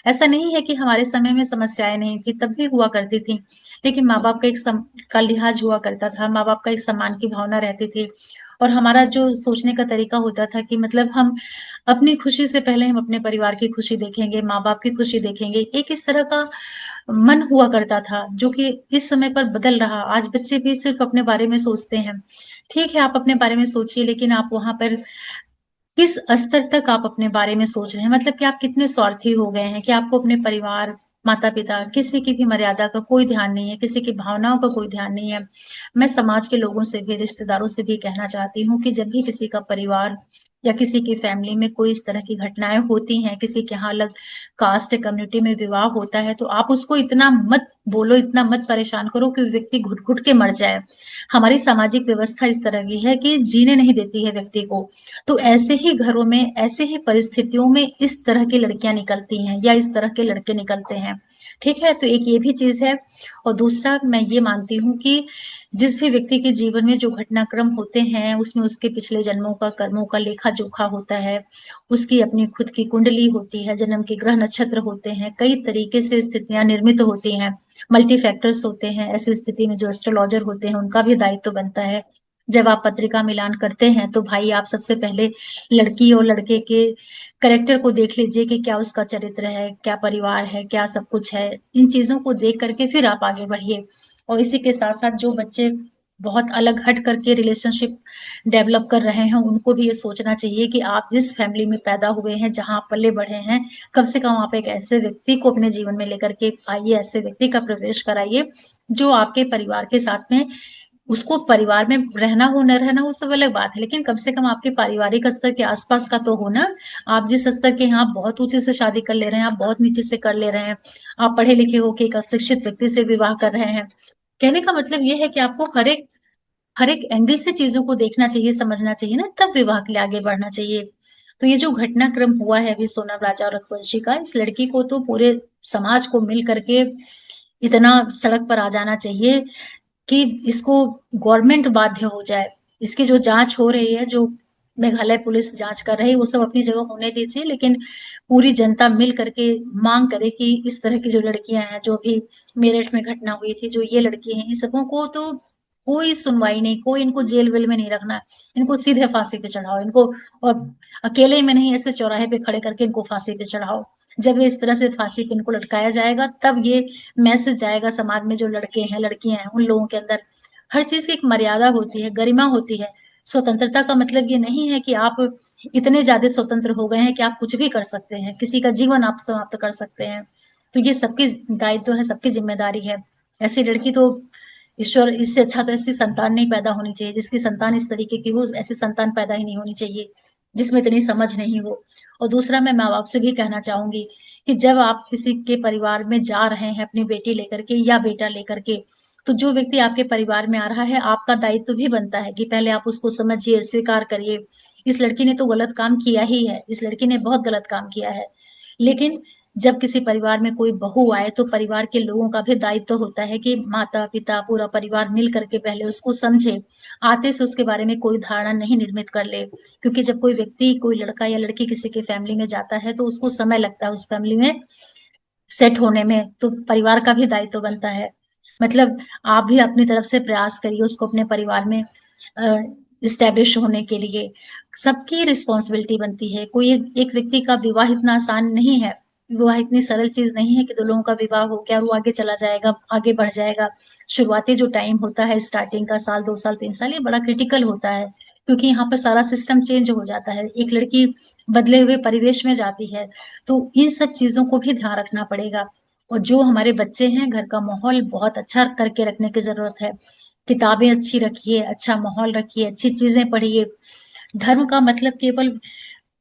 ऐसा नहीं है कि हमारे समय में समस्याएं नहीं थी, तब भी हुआ करती थी। लेकिन माँ बाप का का लिहाज हुआ करता था, माँ बाप का एक सम्मान की भावना रहती थी। और हमारा जो सोचने का तरीका होता था कि मतलब हम अपनी खुशी से पहले हम अपने परिवार की खुशी देखेंगे, माँ बाप की खुशी देखेंगे, एक इस तरह का मन हुआ करता था, जो कि इस समय पर बदल रहा। आज बच्चे भी सिर्फ अपने बारे में सोचते हैं। ठीक है, आप अपने बारे में सोचिए, लेकिन आप वहां पर किस स्तर तक आप अपने बारे में सोच रहे हैं, मतलब कि आप कितने स्वार्थी हो गए हैं कि आपको अपने परिवार, माता पिता, किसी की भी मर्यादा का कोई ध्यान नहीं है, किसी की भावनाओं का कोई ध्यान नहीं है। मैं समाज के लोगों से भी, रिश्तेदारों से भी कहना चाहती हूँ कि जब भी किसी का परिवार या किसी की फैमिली में कोई इस तरह की घटनाएं होती हैं, किसी के यहाँ अलग कास्ट कम्युनिटी में विवाह होता है, तो आप उसको इतना मत बोलो, इतना मत परेशान करो कि व्यक्ति घुट घुट के मर जाए। हमारी सामाजिक व्यवस्था इस तरह की है कि जीने नहीं देती है व्यक्ति को। तो ऐसे ही घरों में, ऐसे ही परिस्थितियों में इस तरह की लड़कियां निकलती हैं या इस तरह के लड़के निकलते हैं। ठीक है, तो एक ये भी चीज है। और दूसरा, मैं ये मानती हूँ कि जिस भी व्यक्ति के जीवन में जो घटनाक्रम होते हैं, उसमें उसके पिछले जन्मों का, कर्मों का लेखा जोखा होता है, उसकी अपनी खुद की कुंडली होती है, जन्म के ग्रह नक्षत्र होते हैं, कई तरीके से स्थितियां निर्मित होती हैं, मल्टी फैक्टर्स होते हैं। ऐसी स्थिति में जो एस्ट्रोलॉजर होते हैं उनका भी दायित्व बनता है। जब आप पत्रिका मिलान करते हैं तो भाई आप सबसे पहले लड़की और लड़के के कैरेक्टर को देख लीजिए कि क्या उसका चरित्र है, क्या परिवार है, क्या सब कुछ है। इन चीजों को देख करके फिर आप आगे बढ़िए। और इसी के साथ साथ जो बच्चे बहुत अलग हट करके रिलेशनशिप डेवलप कर रहे हैं, उनको भी ये सोचना चाहिए कि आप जिस फैमिली में पैदा हुए हैं, जहां आप पले बढ़े हैं, कम से कम आप एक ऐसे व्यक्ति को अपने जीवन में लेकर के आइए, ऐसे व्यक्ति का प्रवेश कराइए जो आपके परिवार के साथ में, उसको परिवार में रहना हो न रहना, वो सब अलग बात है, लेकिन कम से कम आपके पारिवारिक स्तर के आसपास का तो हो ना। आप जिस स्तर के हैं, आप बहुत ऊंचे से शादी कर ले रहे हैं, आप बहुत नीचे से कर ले रहे हैं, आप पढ़े लिखे होके एक अशिक्षित व्यक्ति से विवाह कर रहे हैं। कहने का मतलब ये है कि आपको हर एक एंगल से चीजों को देखना चाहिए, समझना चाहिए ना, तब विवाह के लिए आगे बढ़ना चाहिए। तो ये जो घटनाक्रम हुआ है अभी सोनम राजा और रघुवंशी का, इस लड़की को तो पूरे समाज को मिल करके इतना सड़क पर आ जाना चाहिए कि इसको गवर्नमेंट बाध्य हो जाए। इसकी जो जांच हो रही है, जो मेघालय पुलिस जांच कर रही है, वो सब अपनी जगह होने दीजिए, लेकिन पूरी जनता मिल करके मांग करे कि इस तरह की जो लड़कियां हैं, जो भी मेरठ में घटना हुई थी, जो ये लड़की हैं, इन सबों को तो कोई सुनवाई नहीं, कोई इनको जेल वेल में नहीं रखना, इनको सीधे फांसी पे चढ़ाओ इनको। और अकेले में नहीं, ऐसे चौराहे पे खड़े करके इनको फांसी पे चढ़ाओ। जब ये इस तरह से फांसी पे इनको लटकाया जाएगा, तब ये मैसेज जाएगा समाज में, जो लड़के हैं लड़कियां हैं, उन लोगों के अंदर हर चीज की एक मर्यादा होती है, गरिमा होती है। स्वतंत्रता का मतलब ये नहीं है कि आप इतने ज्यादा स्वतंत्र हो गए हैं कि आप कुछ भी कर सकते हैं, किसी का जीवन आप समाप्त कर सकते हैं। तो ये सबकी दायित्व है, सबकी ज़िम्मेदारी है। ऐसी लड़की तो ईश्वर इससे अच्छा तो ऐसी संतान नहीं पैदा होनी चाहिए, जिसकी संतान इस तरीके की हो, ऐसी संतान पैदा ही नहीं होनी चाहिए, जिसमें इतनी समझ नहीं हो। और दूसरा मैं माँ-बाप से भी कहना चाहूँगी कि जब आप किसी के परिवार में जा रहे हैं अपनी बेटी लेकर के या बेटा लेकर के, तो जो व्यक्ति आपके परिवार में आ रहा है, आपका दायित्व भी बनता है कि पहले आप उसको समझिए, स्वीकार करिए। इस लड़की ने तो गलत काम किया ही है, इस लड़की ने बहुत गलत काम किया है। लेकिन जब किसी परिवार में कोई बहू आए तो परिवार के लोगों का भी दायित्व होता है कि माता-पिता, पूरा परिवार मिल करके पहले उसको समझे। आते से उसके बारे में कोई धारणा नहीं निर्मित कर ले। क्योंकि जब कोई व्यक्ति, कोई लड़का या लड़की किसी की फैमिली में जाता है तो उसको समय लगता है उस फैमिली में सेट होने में, तो परिवार का भी दायित्व बनता है। मतलब आप भी अपनी तरफ से प्रयास करिए उसको अपने परिवार में अ, एस्टेब्लिश होने के लिए। सबकी रिस्पॉन्सिबिलिटी बनती है। कोई एक एक व्यक्ति का विवाह इतना आसान नहीं है। विवाह इतनी सरल चीज़ नहीं है कि 2 लोगों का विवाह हो गया और वो आगे चला जाएगा, आगे बढ़ जाएगा। शुरुआती जो टाइम होता है स्टार्टिंग का साल, 2 साल, 3 साल, ये बड़ा क्रिटिकल होता है। क्योंकि यहाँ पर सारा सिस्टम चेंज हो जाता है। एक लड़की बदले हुए परिवेश में जाती है। तो इन सब चीज़ों को भी ध्यान रखना पड़ेगा। और जो हमारे बच्चे हैं, घर का माहौल बहुत अच्छा करके रखने की ज़रूरत है। किताबें अच्छी रखिए, अच्छा माहौल रखिए, अच्छी चीज़ें पढ़िए। धर्म का मतलब केवल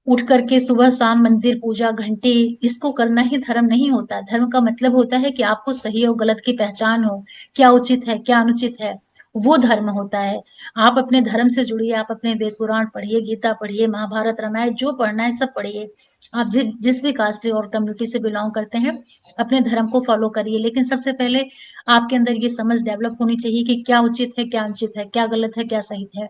उठ करके सुबह-शाम मंदिर, पूजा, घंटी इसको करना ही धर्म नहीं होता। धर्म का मतलब होता है कि आपको सही और गलत की पहचान हो, क्या उचित है, क्या अनुचित है, वो धर्म होता है। आप अपने धर्म से जुड़िए, आप अपने वेद पुराण पढ़िए, गीता पढ़िए, महाभारत, रामायण जो पढ़ना है सब पढ़िए। आप जिस भी कास्ट और कम्युनिटी से बिलॉन्ग करते हैं, अपने धर्म को फॉलो करिए। लेकिन सबसे पहले आपके अंदर ये समझ डेवलप होनी चाहिए कि क्या उचित है, क्या अनुचित है, क्या गलत है, क्या सही है।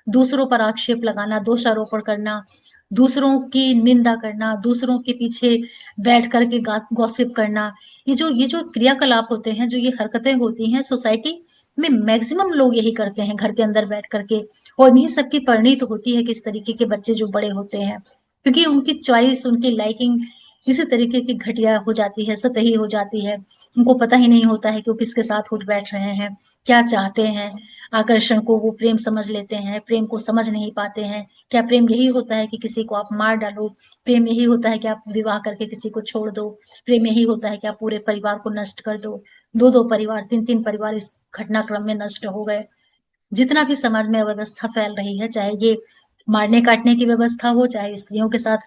दूसरों पर आक्षेप लगाना, दोषारोपण करना, दूसरों की निंदा करना, दूसरों के पीछे बैठ कर के गॉसिप करना, ये जो क्रियाकलाप होते हैं, जो ये हरकतें होती हैं सोसाइटी में मैक्सिमम लोग यही करते हैं घर के अंदर बैठ कर के। और इन्हीं सब की परिणीत होती है कि इस तरीके के बच्चे जो बड़े होते हैं। क्योंकि उनकी चॉइस, उनकी लाइकिंग इसी तरीके की घटिया हो जाती है, सतही हो जाती है। उनको पता ही नहीं होता है कि वो किसके साथ उठ बैठ रहे हैं, क्या चाहते हैं। आकर्षण को वो प्रेम समझ लेते हैं, प्रेम को समझ नहीं पाते हैं। क्या प्रेम यही होता है कि किसी को आप मार डालो? प्रेम यही होता है कि आप विवाह करके किसी को छोड़ दो? प्रेम यही होता है कि आप पूरे परिवार को नष्ट कर दो? 2-2 परिवार, 3-3 परिवार इस घटनाक्रम में नष्ट हो गए। जितना भी समाज में अव्यवस्था फैल रही है, चाहे ये मारने-काटने की व्यवस्था हो, चाहे स्त्रियों के साथ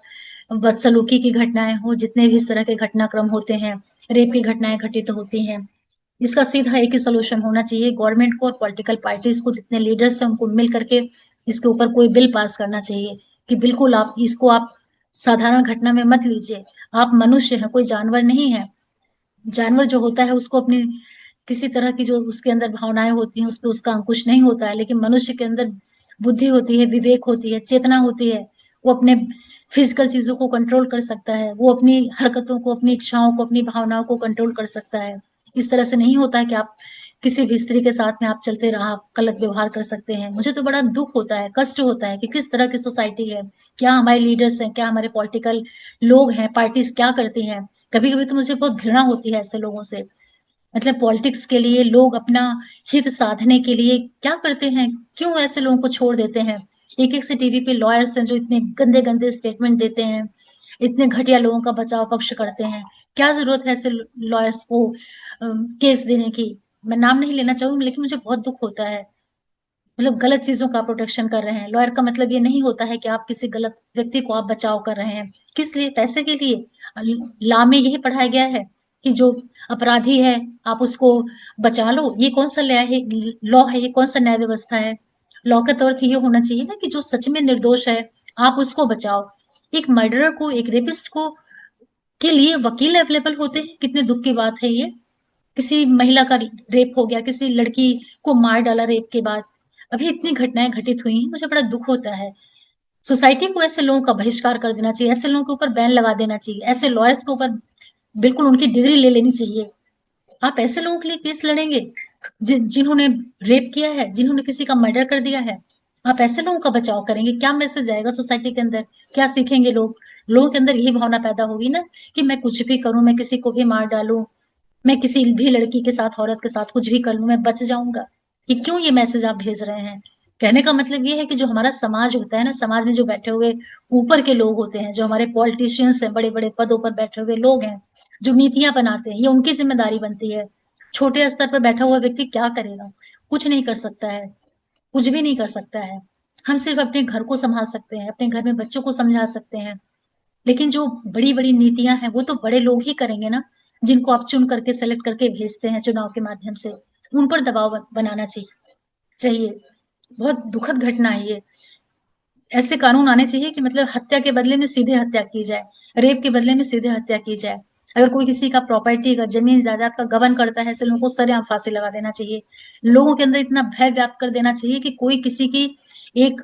बदसलूकी की घटनाएँ हो, जितने भी इस तरह के घटनाक्रम होते हैं, रेप की घटनाएँ घटित होती हैं, इसका सीधा एक ही सॉल्यूशन होना चाहिए। गवर्नमेंट को और पॉलिटिकल पार्टीज़ को, जितने लीडर्स हैं उनको मिल करके इसके ऊपर कोई बिल पास करना चाहिए कि बिल्कुल आप साधारण घटना में मत लीजिए। आप मनुष्य हैं, कोई जानवर नहीं है। जानवर जो होता है उसको अपनी किसी तरह की जो उसके अंदर भावनाएँ होती हैं, उसपे उसका अंकुश नहीं होता है, लेकिन मनुष्य के अंदर बुद्धि होती है, विवेक होती है, चेतना होती है। वो अपने फिज़िकल चीज़ों को कंट्रोल कर सकता है, वो अपनी हरकतों को, अपनी इच्छाओं को, अपनी भावनाओं को कंट्रोल कर सकता है। इस तरह से नहीं होता है कि आप किसी भी स्त्री के साथ में आप चलते रहा, आप गलत व्यवहार कर सकते हैं। मुझे तो बड़ा दुःख होता है, कष्ट होता है कि किस तरह की सोसाइटी है। क्या हमारे लीडर्स हैं, क्या हमारे पॉलिटिकल लोग हैं, पार्टीज़ क्या करती हैं। कभी-कभी तो मुझे बहुत घृणा होती है ऐसे लोगों से। मतलब पॉलिटिक्स के लिए लोग अपना हित साधने के लिए क्या करते हैं? क्यों ऐसे लोगों को छोड़ देते हैं? एक-एक से टीवी पे लॉयर्स हैं जो इतने गंदे-गंदे स्टेटमेंट देते हैं, इतने घटिया लोगों का बचाव पक्ष करते हैं। क्या ज़रूरत है ऐसे लॉयर्स को केस देने की? मैं नाम नहीं लेना चाहूँगी लेकिन मुझे बहुत दुःख होता है। मतलब गलत चीज़ों का प्रोटेक्शन कर रहे हैं। लॉयर का मतलब ये नहीं होता है कि आप किसी गलत व्यक्ति को आप बचाव कर रहे हैं। किस लिए? पैसे के लिए? लॉ में यही पढ़ाया गया है कि जो अपराधी है, आप उसको बचा लो। ये कौन-सा न्याय है लॉ है, ये कौन-सा न्याय व्यवस्था है? लॉ का तो अर्थ ये होना चाहिए ना कि जो सच में निर्दोष है, आप उसको बचाओ। एक मर्डरर को, एक रेपिस्ट को के लिए वकील अवेलेबल होते हैं, कितने दुःख की बात है ये। किसी महिला का रेप हो गया, किसी लड़की को मार डाला रेप के बाद। अभी इतनी घटनाएँ घटित हुई हैं, मुझे बड़ा दुःख होता है। सोसाइटी को ऐसे लोगों का बहिष्कार कर देना चाहिए, ऐसे लोगों के ऊपर बैन लगा देना चाहिए, ऐसे लॉयर्स के ऊपर बिल्कुल उनकी डिग्री ले लेनी चाहिए। आप ऐसे लोगों के लिए केस लड़ेंगे, जिन्होंने रेप किया है, जिन्होंने किसी का मर्डर कर दिया है। आप ऐसे लोगों का बचाव करेंगे, क्या मैसेज जाएगा सोसाइटी के अंदर? क्या सीखेंगे लोग? लोगों के अंदर यही भावना पैदा होगी ना कि मैं कुछ भी करूँ, मैं किसी को भी मार डालूँ, मैं किसी भी लड़की के साथ, औरत के साथ कुछ भी कर लूँ, मैं बच जाऊँगा। ये क्यों ये मैसेज आप भेज रहे हैं? कहने का मतलब ये है कि जो हमारा समाज होता है ना, समाज में जो बैठे हुए ऊपर के लोग होते हैं, जो हमारे पॉलिटिशियंस हैं, बड़े-बड़े पदों पर बैठे हुए लोग हैं, जो नीतियां बनाते हैं ये उनकी जिम्मेदारी बनती है। छोटे स्तर पर बैठा हुआ व्यक्ति क्या करेगा? कुछ नहीं कर सकता है, कुछ भी नहीं कर सकता है। हम सिर्फ अपने घर को संभाल सकते हैं, अपने घर में बच्चों को समझा सकते हैं, लेकिन जो बड़ी बड़ी नीतियां हैं वो तो बड़े लोग ही करेंगे ना, जिनको आप चुन करके सेलेक्ट करके भेजते हैं चुनाव के माध्यम से। उन पर दबाव बनाना चाहिए। बहुत दुखद घटना है ये। ऐसे कानून आने चाहिए कि मतलब हत्या के बदले में सीधे हत्या की जाए, रेप के बदले में सीधे हत्या की जाए। अगर कोई किसी का प्रॉपर्टी का, जमीन जायदाद का गबन करता है, ऐसे लोगों को सरेआम फांसी लगा देना चाहिए। लोगों के अंदर इतना भय व्याप्त कर देना चाहिए कि कोई किसी की एक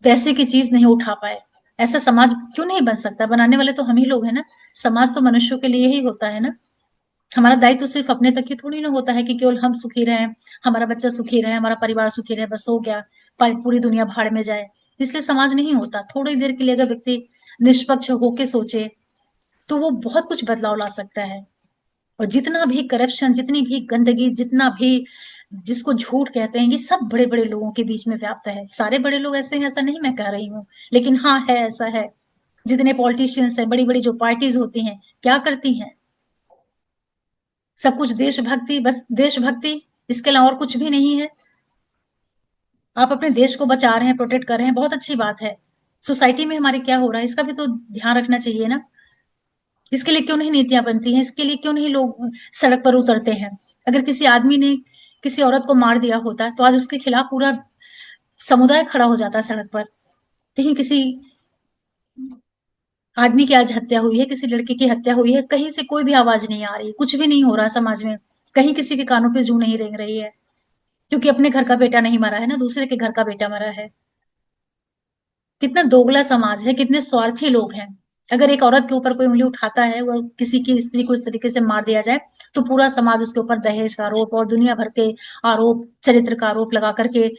पैसे की चीज नहीं उठा पाए। ऐसा समाज क्यों नहीं बन सकता? बनाने वाले तो हम ही लोग हैं ना। समाज तो मनुष्यों के लिए ही होता है ना। हमारा दायित्व तो सिर्फ अपने तक ही थोड़ी ना होता है कि केवल हम सुखी रहें, हमारा बच्चा सुखी रहे, हमारा परिवार सुखी रहे, बस हो गया, पूरी दुनिया भाड़ में जाए। इसलिए समाज नहीं होता। थोड़ी देर के लिए अगर व्यक्ति निष्पक्ष होके सोचे तो वो बहुत कुछ बदलाव ला सकता है। और जितना भी करप्शन, जितनी भी गंदगी, जितना भी जिसको झूठ कहते हैं, ये सब बड़े बड़े लोगों के बीच में व्याप्त है। सारे बड़े लोग ऐसे हैं ऐसा नहीं मैं कह रही हूँ, लेकिन हाँ है, ऐसा है। जितने पॉलिटिशियंस हैं, बड़ी बड़ी जो पार्टीज होती हैं, क्या करती हैं? सब कुछ देशभक्ति, बस देशभक्ति, इसके अलावा और कुछ भी नहीं है। आप अपने देश को बचा रहे हैं, प्रोटेक्ट कर रहे हैं, बहुत अच्छी बात है। सोसाइटी में हमारे क्या हो रहा है इसका भी तो ध्यान रखना चाहिए ना। इसके लिए क्यों नहीं नीतियां बनती हैं? इसके लिए क्यों नहीं लोग सड़क पर उतरते हैं? अगर किसी आदमी ने किसी औरत को मार दिया होता तो आज उसके खिलाफ पूरा समुदाय खड़ा हो जाता सड़क पर। लेकिन किसी आदमी की आज हत्या हुई है, किसी लड़के की हत्या हुई है, कहीं से कोई भी आवाज नहीं आ रही, कुछ भी नहीं हो रहा समाज में। कहीं किसी के कानों पे जू नहीं रेंग रही है, क्योंकि अपने घर का बेटा नहीं मरा है ना, दूसरे के घर का बेटा मरा है। कितना दोगला समाज है, कितने स्वार्थी लोग हैं। अगर एक औरत के ऊपर कोई उंगली उठाता है, वो किसी की स्त्री को इस तरीके से मार दिया जाए, तो पूरा समाज उसके ऊपर दहेज का आरोप और दुनिया भर के आरोप, चरित्र का आरोप लगा करके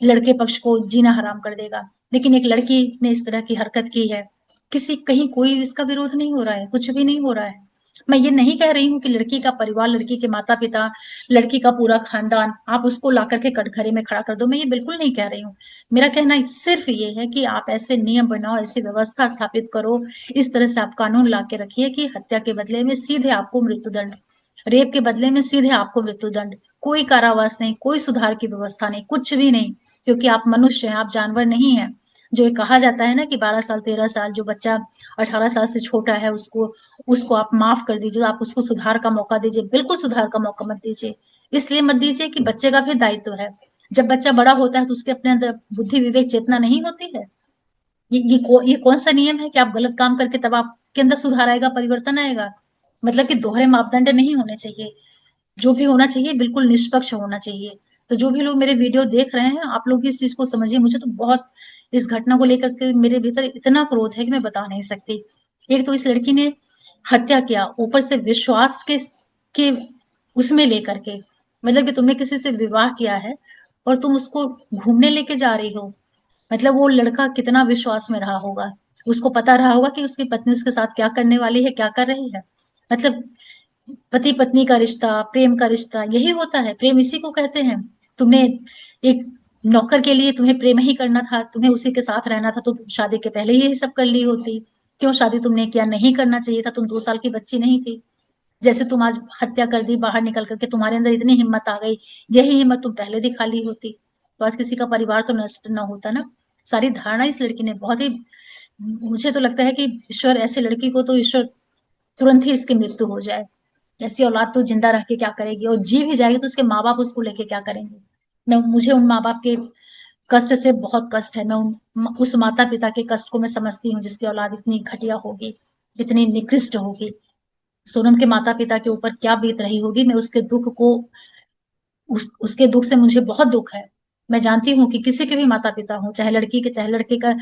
लड़के पक्ष को जीना हराम कर देगा। लेकिन एक लड़की ने इस तरह की हरकत की है, किसी कहीं कोई इसका विरोध नहीं हो रहा है, कुछ भी नहीं हो रहा है। मैं ये नहीं कह रही हूँ कि लड़की का परिवार, लड़की के माता पिता, लड़की का पूरा खानदान आप उसको ला करके कटघरे में खड़ा कर दो, मैं ये बिल्कुल नहीं कह रही हूँ। मेरा कहना सिर्फ ये है कि आप ऐसे नियम बनाओ, ऐसी व्यवस्था स्थापित करो, इस तरह से आप कानून ला के रखिए कि हत्या के बदले में सीधे आपको मृत्युदंड, रेप के बदले में सीधे आपको मृत्युदंड, कोई कारावास नहीं, कोई सुधार की व्यवस्था नहीं, कुछ भी नहीं। क्योंकि आप मनुष्य हैं, आप जानवर नहीं हैं। जो ये कहा जाता है ना कि 12 साल 13 साल जो बच्चा 18 साल से छोटा है, उसको उसको आप माफ कर दीजिए, आप उसको सुधार का मौका दीजिए। बिल्कुल सुधार का मौका मत दीजिए। इसलिए मत दीजिए कि बच्चे का भी दायित्व है। जब बच्चा बड़ा होता है तो उसके अपने अंदर बुद्धि विवेक चेतना नहीं होती है। ये कौन सा नियम है कि आप गलत काम करके तब आपके अंदर सुधार आएगा, परिवर्तन आएगा? मतलब कि दोहरे मापदंड नहीं होने चाहिए। जो भी होना चाहिए बिल्कुल निष्पक्ष होना चाहिए। तो जो भी लोग मेरे वीडियो देख रहे हैं, आप लोग इस चीज को समझिए। मुझे तो बहुत इस घटना को लेकर के मेरे भीतर इतना क्रोध है कि मैं बता नहीं सकती। एक तो इस लड़की ने हत्या किया, ऊपर से विश्वास के उसमें लेकर के, मतलब कि तुमने किसी से विवाह किया है और तुम उसको घूमने लेके जा रही हो। मतलब वो लड़का कितना विश्वास में रहा होगा, उसको पता रहा होगा कि उसकी पत्नी उसके साथ क्या करने वाली है, क्या कर रही है। मतलब पति पत्नी का रिश्ता, प्रेम का रिश्ता यही होता है, प्रेम इसी को कहते हैं। तुमने एक नौकर के लिए तुम्हें प्रेम ही करना था, तुम्हें उसी के साथ रहना था, तो तुम शादी के पहले ही यही सब कर ली होती। क्यों शादी तुमने किया? नहीं करना चाहिए था, तुम 2 साल की बच्ची नहीं थी। जैसे तुम आज हत्या कर दी बाहर निकल करके, तुम्हारे अंदर इतनी हिम्मत आ गई, यही हिम्मत तुम पहले दिखा ली होती तो आज किसी का परिवार तो नष्ट ना होता ना। सारी धारणा इस लड़की ने बहुत ही, मुझे तो लगता है कि ईश्वर ऐसी लड़की को तो ईश्वर तुरंत ही इसकी मृत्यु हो जाए। ऐसी औलाद तो जिंदा रह के क्या करेगी, और जी भी जाएगी तो उसके माँ बाप उसको लेके क्या करेंगे? मुझे उन माँ बाप के कष्ट से बहुत कष्ट है। मैं उस माता पिता के कष्ट को मैं समझती हूँ जिसकी औलाद इतनी घटिया होगी, इतनी निकृष्ट होगी। सोनम के माता पिता के ऊपर क्या बीत रही होगी, मैं उसके दुख को, उसके दुख से मुझे बहुत दुख है। मैं जानती हूँ कि किसी के भी माता पिता हो, चाहे लड़की के चाहे लड़के का,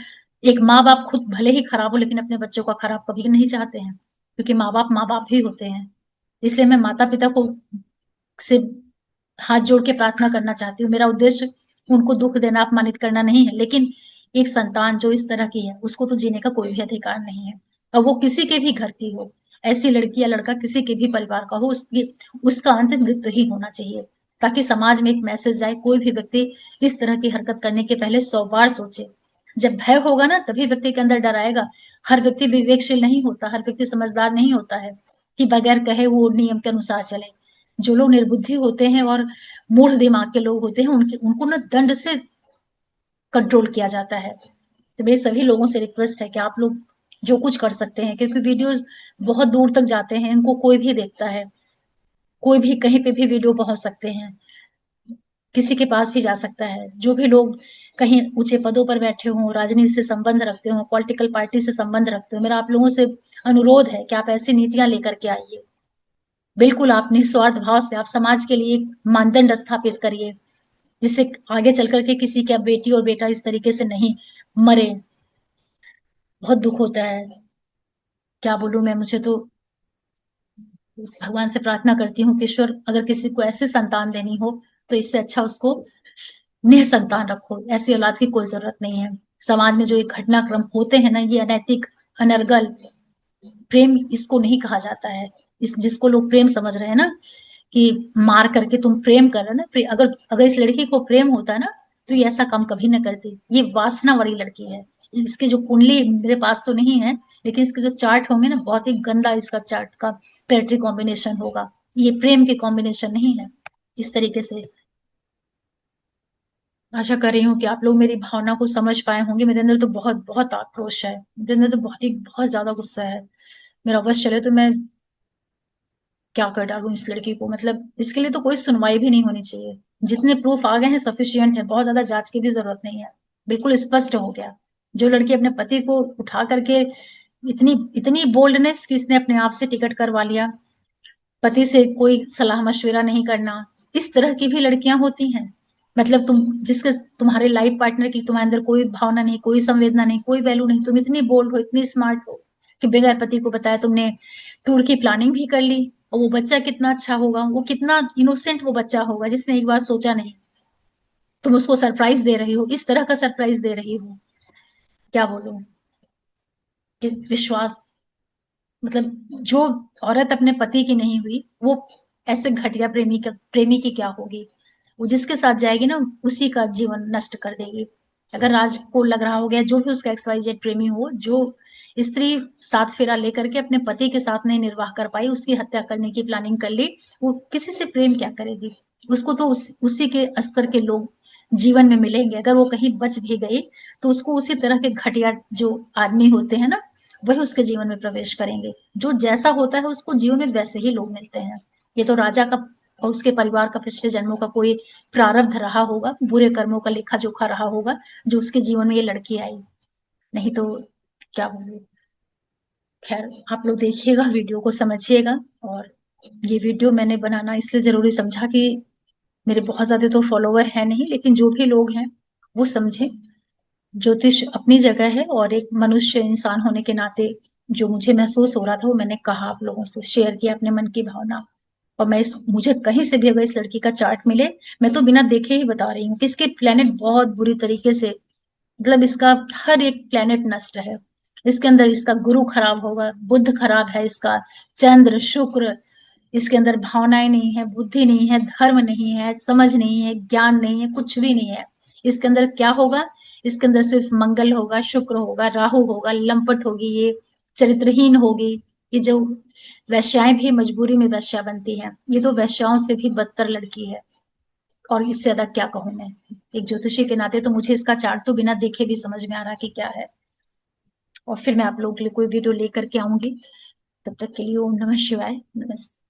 एक माँ बाप खुद भले ही खराब हो लेकिन अपने बच्चों का खराब कभी नहीं चाहते हैं, क्योंकि माँ बाप ही होते हैं। इसलिए मैं माता पिता को से हाथ जोड़ के प्रार्थना करना चाहती हूँ। मेरा उद्देश्य उनको दुख देना, अपमानित करना नहीं है, लेकिन एक संतान जो इस तरह की है उसको तो जीने का कोई भी अधिकार नहीं है। और वो किसी के भी घर की हो, ऐसी लड़की या लड़का किसी के भी परिवार का हो, उसकी उसका अंत मृत्यु ही होना चाहिए, ताकि समाज में एक मैसेज जाए। कोई भी व्यक्ति इस तरह की हरकत करने के पहले 100 बार सोचे। जब भय होगा ना तभी व्यक्ति के अंदर डर आएगा। हर व्यक्ति विवेकशील नहीं होता, हर व्यक्ति समझदार नहीं होता है कि बगैर कहे वो नियम के अनुसार चले। जो लोग निर्बुद्धि होते हैं और मूढ़ दिमाग के लोग होते हैं, उनको ना दंड से कंट्रोल किया जाता है। तो मेरे सभी लोगों से रिक्वेस्ट है कि आप लोग जो कुछ कर सकते हैं, क्योंकि वीडियोस बहुत दूर तक जाते हैं, इनको कोई भी देखता है, कोई भी कहीं पे भी वीडियो पहुंच सकते हैं, किसी के पास भी जा सकता है। जो भी लोग कहीं ऊंचे पदों पर बैठे हों, राजनीति से संबंध रखते हो, पॉलिटिकल पार्टी से संबंध रखते हो, मेरा आप लोगों से अनुरोध है कि आप ऐसी नीतियां लेकर के आइए। बिल्कुल आप निस्वार्थ भाव से आप समाज के लिए एक मानदंड स्थापित करिए, जिससे आगे चल करके किसी का बेटी और बेटा इस तरीके से नहीं मरे। बहुत दुख होता है, क्या बोलूं मैं। मुझे तो इस भगवान से प्रार्थना करती हूँ कि ईश्वर अगर किसी को ऐसी संतान देनी हो तो इससे अच्छा उसको निसंतान रखो। ऐसी औलाद की कोई जरूरत नहीं है। समाज में जो ये घटनाक्रम होते हैं ना, ये अनैतिक, अनर्गल, प्रेम इसको नहीं कहा जाता है। इस जिसको लोग प्रेम समझ रहे हैं ना, कि मार करके तुम प्रेम कर रहे हो ना, अगर अगर इस लड़की को प्रेम होता ना तो ये ऐसा काम कभी ना करती। ये वासना वाली लड़की है। इसकी जो कुंडली मेरे पास तो नहीं है, लेकिन इसके जो चार्ट होंगे ना, बहुत ही गंदा इसका चार्ट का पेट्री कॉम्बिनेशन होगा। ये प्रेम के कॉम्बिनेशन नहीं है इस तरीके से। आशा कर रही हूँ कि आप लोग मेरी भावना को समझ पाए होंगे। मेरे अंदर तो बहुत बहुत आक्रोश है, मेरे अंदर तो बहुत ज्यादा गुस्सा है। मेरा बस चले तो मैं क्या कर डालूं इस लड़की को। मतलब इसके लिए तो कोई सुनवाई भी नहीं होनी चाहिए। जितने प्रूफ आ गए हैं सफिशियंट है, बहुत ज्यादा जांच की भी जरूरत नहीं है। बिल्कुल स्पष्ट हो गया। जो लड़की अपने पति को उठा करके इतनी इतनी बोल्डनेस कि इसने अपने आप से टिकट करवा लिया, पति से कोई सलाह मशविरा नहीं करना। इस तरह की भी लड़कियां होती हैं। मतलब जिसके तुम्हारे लाइफ पार्टनर की तुम्हारे अंदर कोई भावना नहीं, कोई संवेदना नहीं, कोई वैल्यू नहीं, तुम इतनी बोल्ड हो, इतनी स्मार्ट हो कि बगैर पति को बताया तुमने टूर की प्लानिंग भी कर ली। और वो बच्चा कितना अच्छा होगा, वो कितना इनोसेंट वो बच्चा होगा जिसने एक बार सोचा नहीं। तुम उसको सरप्राइज दे रही हो, इस तरह का सरप्राइज दे रही हो। क्या बोलूं कि विश्वास, मतलब जो औरत अपने पति की नहीं हुई, वो ऐसे घटिया प्रेमी की क्या होगी। वो जिसके साथ जाएगी ना, उसी का जीवन नष्ट कर देगी। अगर राज को लग रहा हो गया, जो भी उसका XYZ प्रेमी हो, जो स्त्री सात फेरा लेकर के अपने पति के साथ नहीं निर्वाह कर पाई, उसकी हत्या करने की प्लानिंग कर ली, वो किसी से प्रेम क्या करेगी। उसको तो उसी के स्तर के लोग जीवन में मिलेंगे। अगर वो कहीं बच भी गई तो उसको उसी तरह के घटिया जो आदमी होते हैं ना, वही उसके जीवन में प्रवेश करेंगे। जो जैसा होता है उसको जीवन में वैसे ही लोग मिलते हैं। ये तो राजा का और उसके परिवार का पिछले जन्मों का कोई प्रारब्ध रहा होगा, बुरे कर्मों का लेखा जोखा रहा होगा, जो उसके जीवन में ये लड़की आई। नहीं तो क्या बोलूं। खैर, आप लोग देखिएगा, वीडियो को समझिएगा। और ये वीडियो मैंने बनाना इसलिए जरूरी समझा कि मेरे बहुत ज्यादा तो फॉलोवर है नहीं, लेकिन जो भी लोग हैं वो समझे। ज्योतिष अपनी जगह है, और एक मनुष्य इंसान होने के नाते जो मुझे महसूस हो रहा था वो मैंने कहा, आप लोगों से शेयर किया अपने मन की भावना। और मुझे कहीं से भी अगर इस लड़की का चार्ट मिले, मैं तो बिना देखे ही बता रही हूँ कि इसके प्लेनेट बहुत बुरी तरीके से, मतलब इसका हर एक प्लेनेट नष्ट है। इसके अंदर इसका गुरु खराब होगा, बुध खराब है इसका, चंद्र शुक्र, इसके अंदर भावनाएं नहीं है, बुद्धि नहीं है, धर्म नहीं है, समझ नहीं है, ज्ञान नहीं है, कुछ भी नहीं है। इसके अंदर क्या होगा, इसके अंदर सिर्फ मंगल होगा, शुक्र होगा, राहु होगा, लंपट होगी ये, चरित्रहीन होगी। ये जो वैश्याएं भी मजबूरी में वैश्या बनती हैं, ये तो वैश्याओं से भी बदतर लड़की है। और इससे ज्यादा क्या कहूं मैं। एक ज्योतिषी के नाते तो मुझे इसका चार्ट तो बिना देखे भी समझ में आ रहा कि क्या है। और फिर मैं आप लोगों के लिए कोई वीडियो लेकर के आऊंगी। तब तक के लिए ओम नमः शिवाय, नमस्ते।